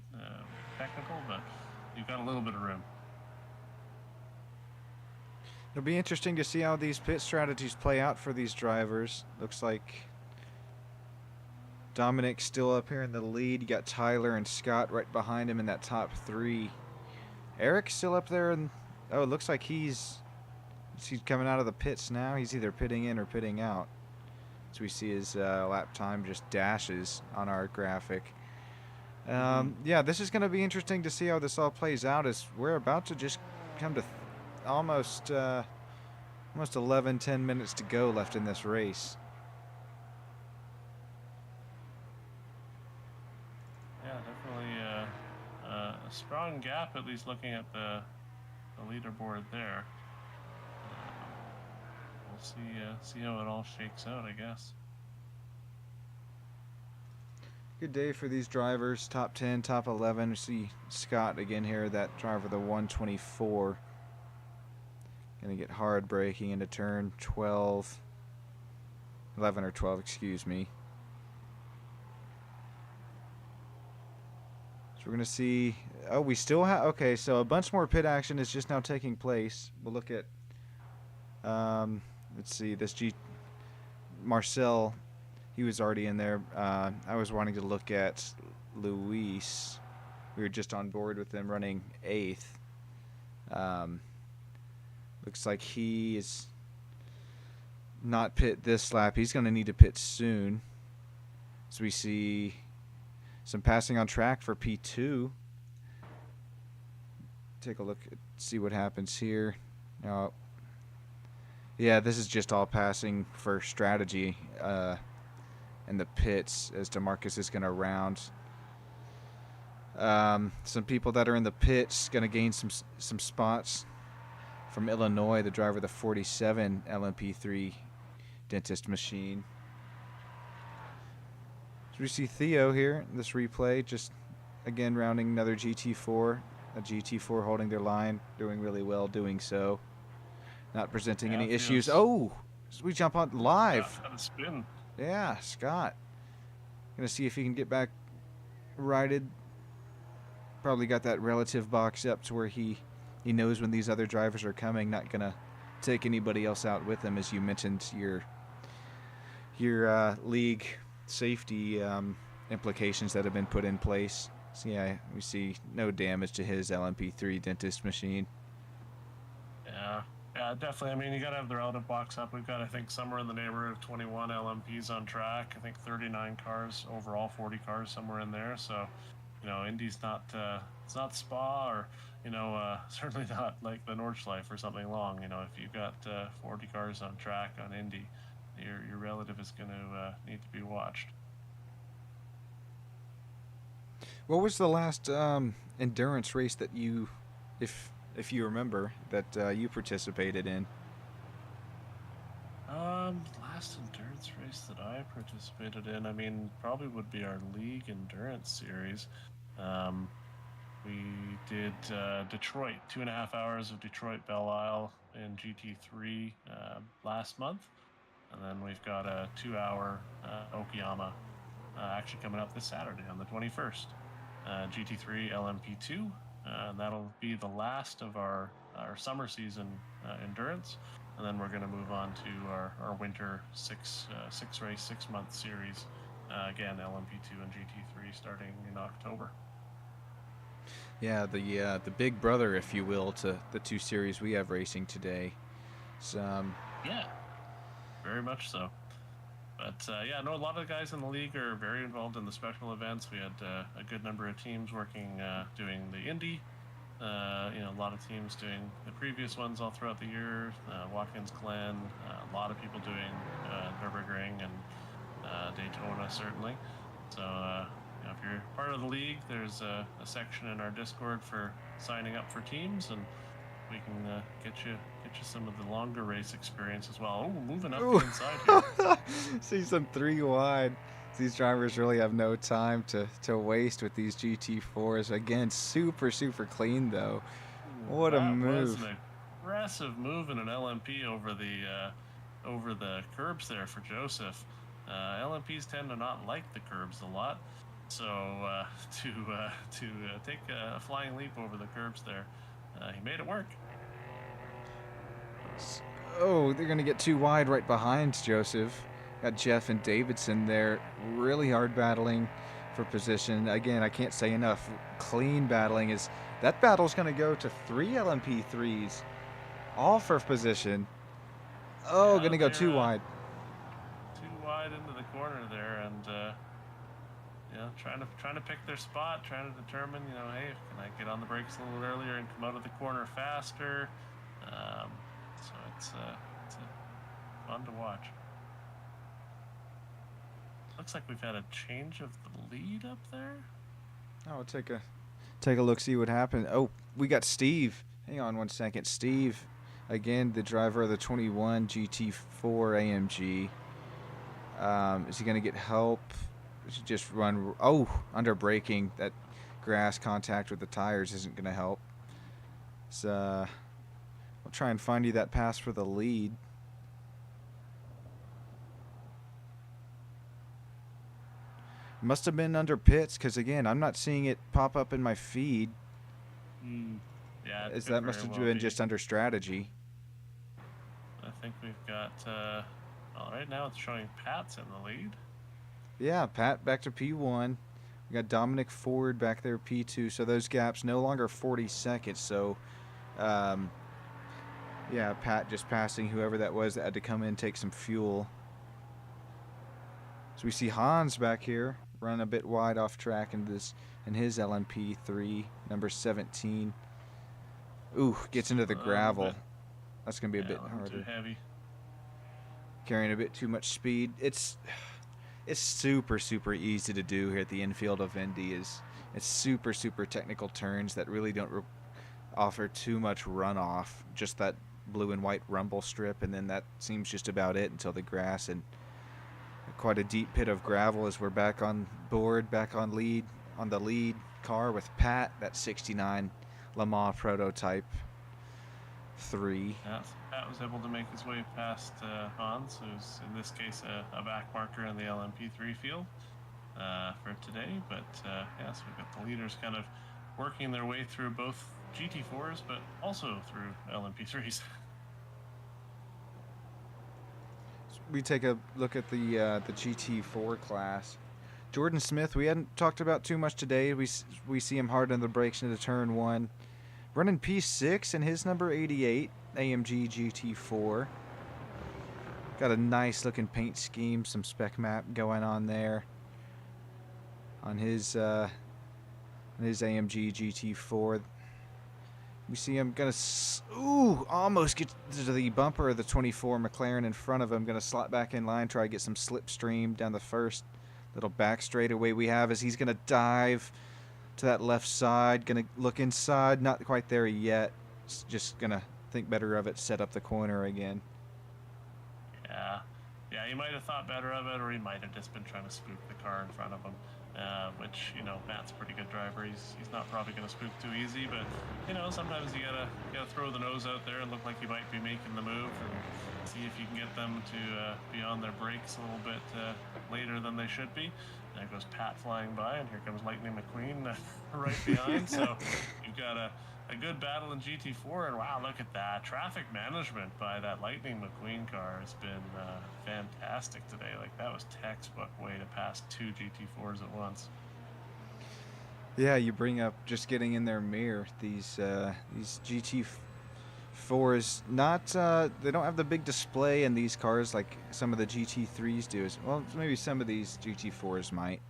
technical, but you've got a little bit of room.
It'll be interesting to see how these pit strategies play out for these drivers. Looks like Dominic's still up here in the lead. You got Tyler and Scott right behind him in that top 3. Eric's still up there, and oh, it looks like he's coming out of the pits now. He's either pitting in or pitting out. So we see his lap time just dashes on our graphic. Yeah, this is going to be interesting to see how this all plays out, as we're about to just come to almost 11, 10 minutes to go left in this race.
Yeah, definitely a strong gap, at least looking at the leaderboard there. We'll see how it all shakes out, I guess.
Good day for these drivers. Top 10, top 11. We see Scott again here, that driver, the 124. Going to get hard braking into turn 12. 11 or 12, excuse me. So we're going to see... Oh, we still have... Okay, so a bunch more pit action is just now taking place. We'll look at... let's see, this Marcel, he was already in there. I was wanting to look at Luis. We were just on board with them running 8th. Looks like he is not pit this lap. He's going to need to pit soon. So we see some passing on track for P2. Take a look, see what happens here. Oh, yeah, this is just all passing for strategy in the pits, as DeMarcus is going to round. Some people that are in the pits going to gain some spots. From Illinois, the driver of the 47 LMP3 dentist machine. So we see Theo here in this replay, just again rounding another GT4. A GT4 holding their line, doing really well doing so. Not presenting any issues. Oh, so we jump on live.
Got a spin.
Yeah, Scott. Gonna see if he can get back righted. Probably got that relative box up to where he knows when these other drivers are coming. Not gonna take anybody else out with him, as you mentioned your league safety implications that have been put in place. So yeah, we see no damage to his LMP3 dentist machine.
Yeah, definitely. I mean, you got to have the relative box up. We've got, I think, somewhere in the neighborhood of 21 LMPs on track. I think 39 cars overall, 40 cars somewhere in there. So, Indy's not it's not Spa, or certainly not like the Nordschleife or something long. If you've got 40 cars on track on Indy, your relative is going to need to be watched.
What was the last endurance race that you, if you remember, that you participated in?
Last endurance race that I participated in, I mean, probably would be our league endurance series. We did Detroit, 2.5 hours of Detroit Belle Isle in GT3 last month. And then we've got a 2-hour Okayama actually coming up this Saturday on the 21st. GT3 LMP2, and that'll be the last of our summer season endurance, and then we're going to move on to our winter six race 6-month series, again LMP2 and GT3 starting in October.
Yeah, the big brother, if you will, to the 2 series we have racing today.
Yeah, very much so. But yeah, no, a lot of the guys in the league are very involved in the special events. We had a good number of teams working, doing the Indy. A lot of teams doing the previous ones all throughout the year. Watkins Glen, a lot of people doing Nürburgring and Daytona, certainly. So if you're part of the league, there's a section in our Discord for signing up for teams, and we can get you some of the longer race experience as well. Oh, moving up the inside here.
See some 3 wide. These drivers really have no time to waste with these GT4s. Again, super clean though. What a move!
That was an aggressive move in an LMP over the curbs there for Joseph. LMPs tend to not like the curbs a lot, so to take a flying leap over the curbs there, he made it work.
Oh, they're going to get 2 wide right behind Joseph. Got Jeff and Davidson there really hard battling for position. Again, I can't say enough. Clean battling is... That battle's going to go to 3 LMP3s. All for position. Oh, yeah, going to go 2 wide.
2 wide into the corner there, and trying to pick their spot, trying to determine, hey, can I get on the brakes a little earlier and come out of the corner faster? So it's fun to watch. Looks like we've had a change of the lead up there.
Oh, take a look, see what happened. Oh, we got Steve. Hang on 1 second. Steve, again, the driver of the 21 GT4 AMG. Is he going to get help? Is he just run? Oh, under braking. That grass contact with the tires isn't going to help. So I'll try and find you that pass for the lead. Must have been under pits, because again, I'm not seeing it pop up in my feed.
Yeah,
that must have been just under strategy.
I think we've got right now it's showing Pat's in the lead.
Yeah, Pat back to P1. We got Dominic Ford back there, P2. So those gaps no longer 40 seconds. So yeah, Pat just passing whoever that was that had to come in and take some fuel. So we see Hans back here run a bit wide off track in his LMP3 number 17. Ooh, gets into the gravel. That's gonna be a bit harder.
Too heavy.
Carrying a bit too much speed. It's super easy to do here at the infield of Indy. It's super technical turns that really don't offer too much runoff. Just that blue and white rumble strip, and then that seems just about it until the grass and quite a deep pit of gravel as we're back on board, back on the lead car with Pat, that 69 Le Mans prototype 3.
Yeah, Pat was able to make his way past Hans, who's in this case a back marker in the LMP3 field for today. But so we've got the leaders kind of working their way through both GT4s, but also through LMP3s.
We take a look at the GT4 class. Jordan Smith, we hadn't talked about too much today. We see him hard on the brakes into turn 1. Running P6 in his number 88 AMG GT4. Got a nice looking paint scheme, some spec map going on there. On his AMG GT4. We see him gonna, almost get to the bumper of the 24 McLaren in front of him. Gonna slot back in line, try to get some slipstream down the first little back straightaway we have as he's gonna dive to that left side. Gonna look inside, not quite there yet. Just gonna think better of it, set up the corner again.
Yeah, he might have thought better of it, or he might have just been trying to spook the car in front of him. Which, Matt's a pretty good driver. He's not probably going to spook too easy, but, sometimes you gotta throw the nose out there and look like you might be making the move and see if you can get them to be on their brakes a little bit later than they should be. There goes Pat flying by, and here comes Lightning McQueen right behind. So you've got a good battle in GT4, and wow, look at that. Traffic management by that Lightning McQueen car has been fantastic today. Like, that was textbook way to pass 2 GT4s at once.
Yeah, you bring up just getting in their mirror. These GT4 GT4s. Not they don't have the big display in these cars like some of the GT3s do. Well, maybe some of these GT4s might.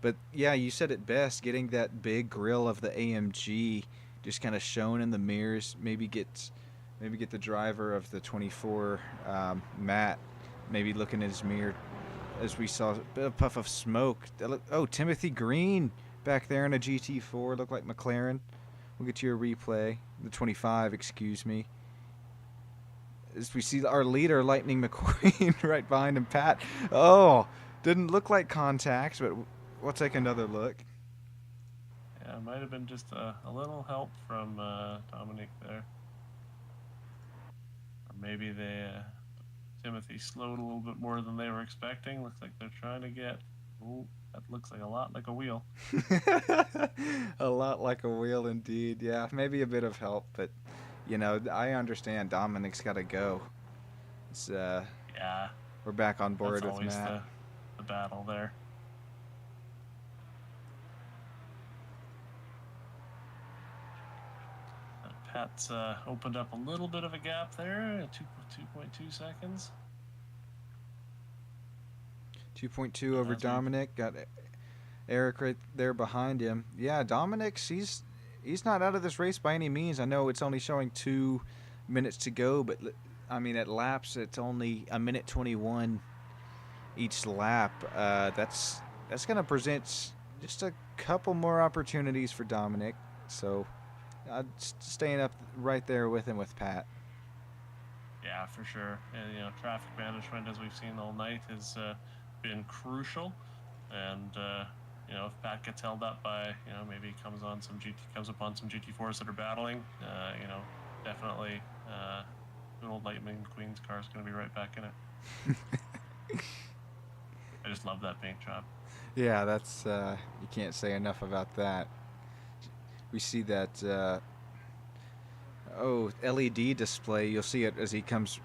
But yeah, you said it best. Getting that big grille of the AMG just kind of shown in the mirrors. Maybe get the driver of the 24, Matt, maybe looking in his mirror as we saw a bit of puff of smoke. Oh, Timothy Green back there in a GT4, looked like McLaren. We'll get you a replay. The 25, excuse me. As we see our leader, Lightning McQueen, right behind him, Pat. Oh, didn't look like contact, but we'll take another look.
Yeah, it might have been just a little help from Dominic there. Or maybe Timothy slowed a little bit more than they were expecting. Looks like they're trying to get... Ooh, that looks like a lot like a wheel.
A lot like a wheel indeed. Yeah, maybe a bit of help, but I understand Dominic's got to go. It's
yeah,
we're back on board
that's
with
always
Matt.
The battle there. Pat's opened up a little bit of a gap there, 2.2 seconds.
2.2 over Dominic. Got Eric right there behind him. Yeah, Dominic, he's not out of this race by any means. I know it's only showing 2 minutes to go, but I mean at laps it's only a minute 21 each lap. That's going to present just a couple more opportunities for Dominic. So staying up right there with him with Pat.
Yeah, for sure. And traffic management, as we've seen all night, has been crucial. And if Pat gets held up by maybe comes upon some GT4s that are battling, definitely good old Lightning McQueen's car is going to be right back in it. I just love that paint job.
Yeah, that's you can't say enough about that. We see that LED display. You'll see it as he comes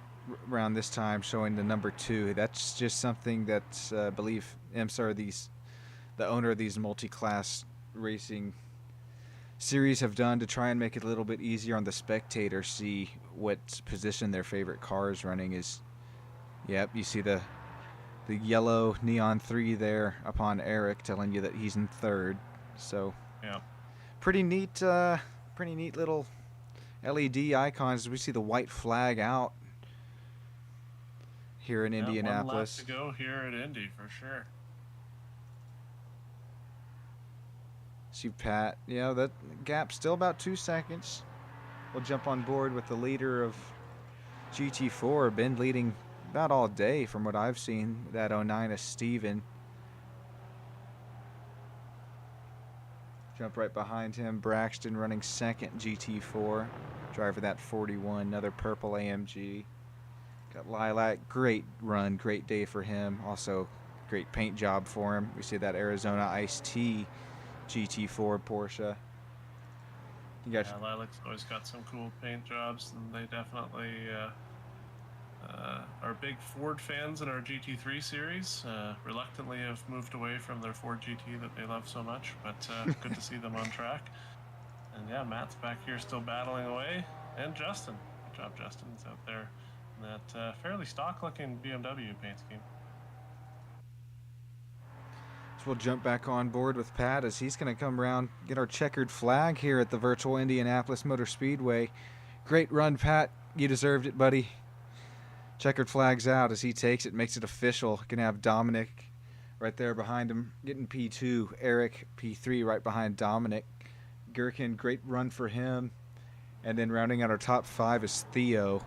around this time, showing the number 2. That's just something that I believe the owner of these multi-class racing series have done to try and make it a little bit easier on the spectator see what position their favorite car is running. Yep, you see the yellow neon 3 there upon Eric, telling you that he's in 3rd. So
yeah.
Pretty neat little LED icons as we see the white flag out here in Indianapolis.
1 lap to go here at Indy for sure.
See Pat, that gap's still about 2 seconds. We'll jump on board with the leader of GT4, been leading about all day from what I've seen. That 09 is Steven. Jump right behind him, Braxton running 2nd GT4. Driver that 41, another purple AMG. Got Lilac, great run, great day for him. Also, great paint job for him. We see that Arizona Ice-T GT4 Porsche.
Lilac's always got some cool paint jobs, and they definitely are big Ford fans in our GT3 series. Reluctantly have moved away from their Ford GT that they love so much, but good to see them on track. And yeah, Matt's back here still battling away, and Justin. Good job, Justin's out there in that fairly stock-looking BMW paint scheme.
So we'll jump back on board with Pat as he's going to come around, get our checkered flag here at the virtual Indianapolis Motor Speedway. Great run, Pat. You deserved it, buddy. Checkered flag's out as he takes it, makes it official. Going to have Dominic right there behind him, getting P2. Eric, P3, right behind Dominic. Gherkin, great run for him. And then rounding out our top 5 is Theo.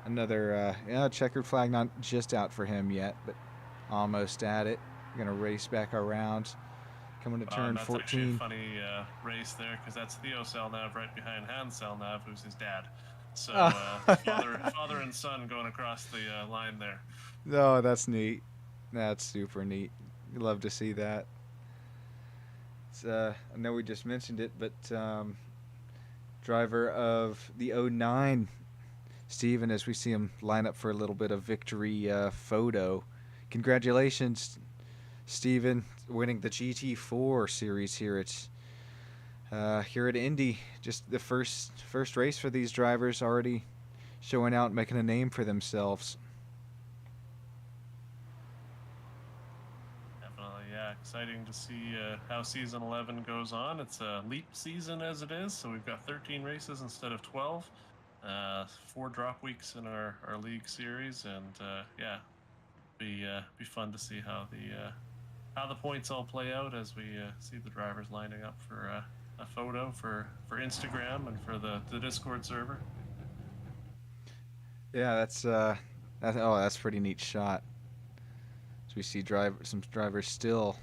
Another checkered flag, not just out for him yet, but almost at it. Going to race back around. Coming to turn 14.
That's actually a funny race there, because that's Theo Selnav right behind Hans Selnav, who's his dad. So father and son going across the line there.
Oh, that's neat. That's super neat. You love to see that. It's, I know we just mentioned it, but driver of the 09, Steven, as we see him line up for a little bit of victory photo. Congratulations, Steven, winning the GT4 series here. It's Here at Indy, just the first race for these drivers, already showing out, making a name for themselves.
Definitely, yeah. Exciting to see how season 11 goes on. It's a leap season as it is, so we've got 13 races instead of 12. 4 drop weeks in our league series, and yeah, be fun to see how the points all play out as we see the drivers lining up for a photo for Instagram and for the Discord server.
Yeah, that's a pretty neat shot. So we see some drivers still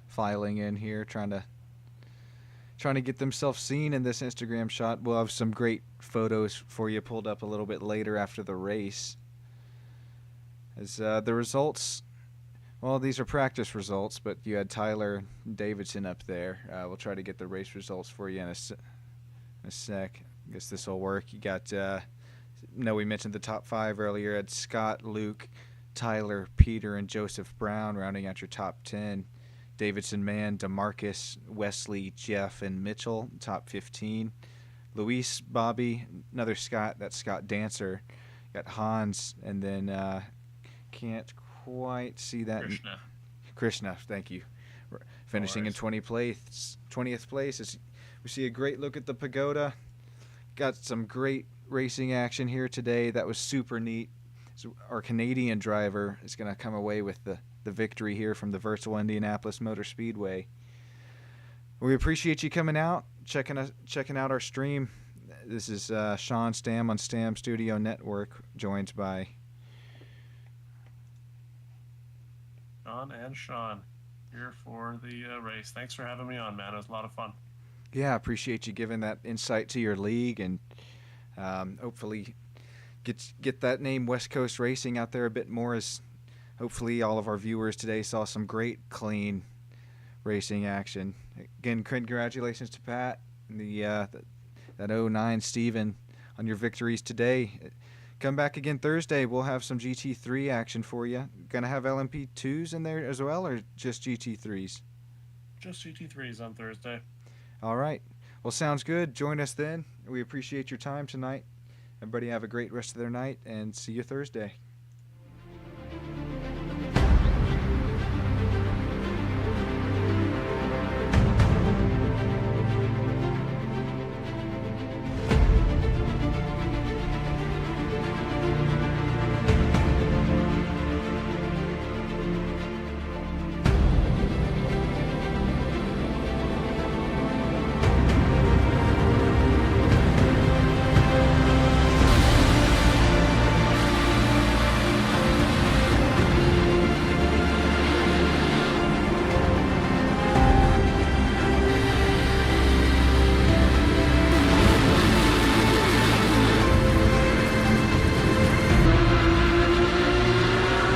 filing in here, trying to get themselves seen in this Instagram shot. We'll have some great photos for you pulled up a little bit later after the race. As the results, well, these are practice results, but you had Tyler Davidson up there. We'll try to get the race results for you in a sec. I guess this will work. You got, no, we mentioned the top 5 earlier. Had Scott, Luke, Tyler, Peter, and Joseph Brown rounding out your top 10. Davidson, Mann, DeMarcus, Wesley, Jeff, and Mitchell, top 15. Luis, Bobby, another Scott, that's Scott Dancer. Got Hans, and then can't quite see that. Krishna, thank you. Finishing in 20th place. As we see a great look at the pagoda. Got some great racing action here today. That was super neat. So our Canadian driver is going to come away with the victory here from the virtual Indianapolis Motor Speedway. We appreciate you coming out, checking out our stream. This is Sean Stam on Stam Studio Network, joined by
Sean here for the race. Thanks for having me on, man. It was a lot of fun.
Yeah, appreciate you giving that insight to your league, and hopefully get that name West Coast Racing out there a bit more, as hopefully all of our viewers today saw some great, clean racing action. Again, congratulations to Pat and that 09 Steven on your victories today. Come back again Thursday. We'll have some GT3 action for you. Gonna have LMP2s in there as well, or just GT3s?
Just GT3s on Thursday.
All right. Well, sounds good. Join us then. We appreciate your time tonight. Everybody have a great rest of their night, and see you Thursday.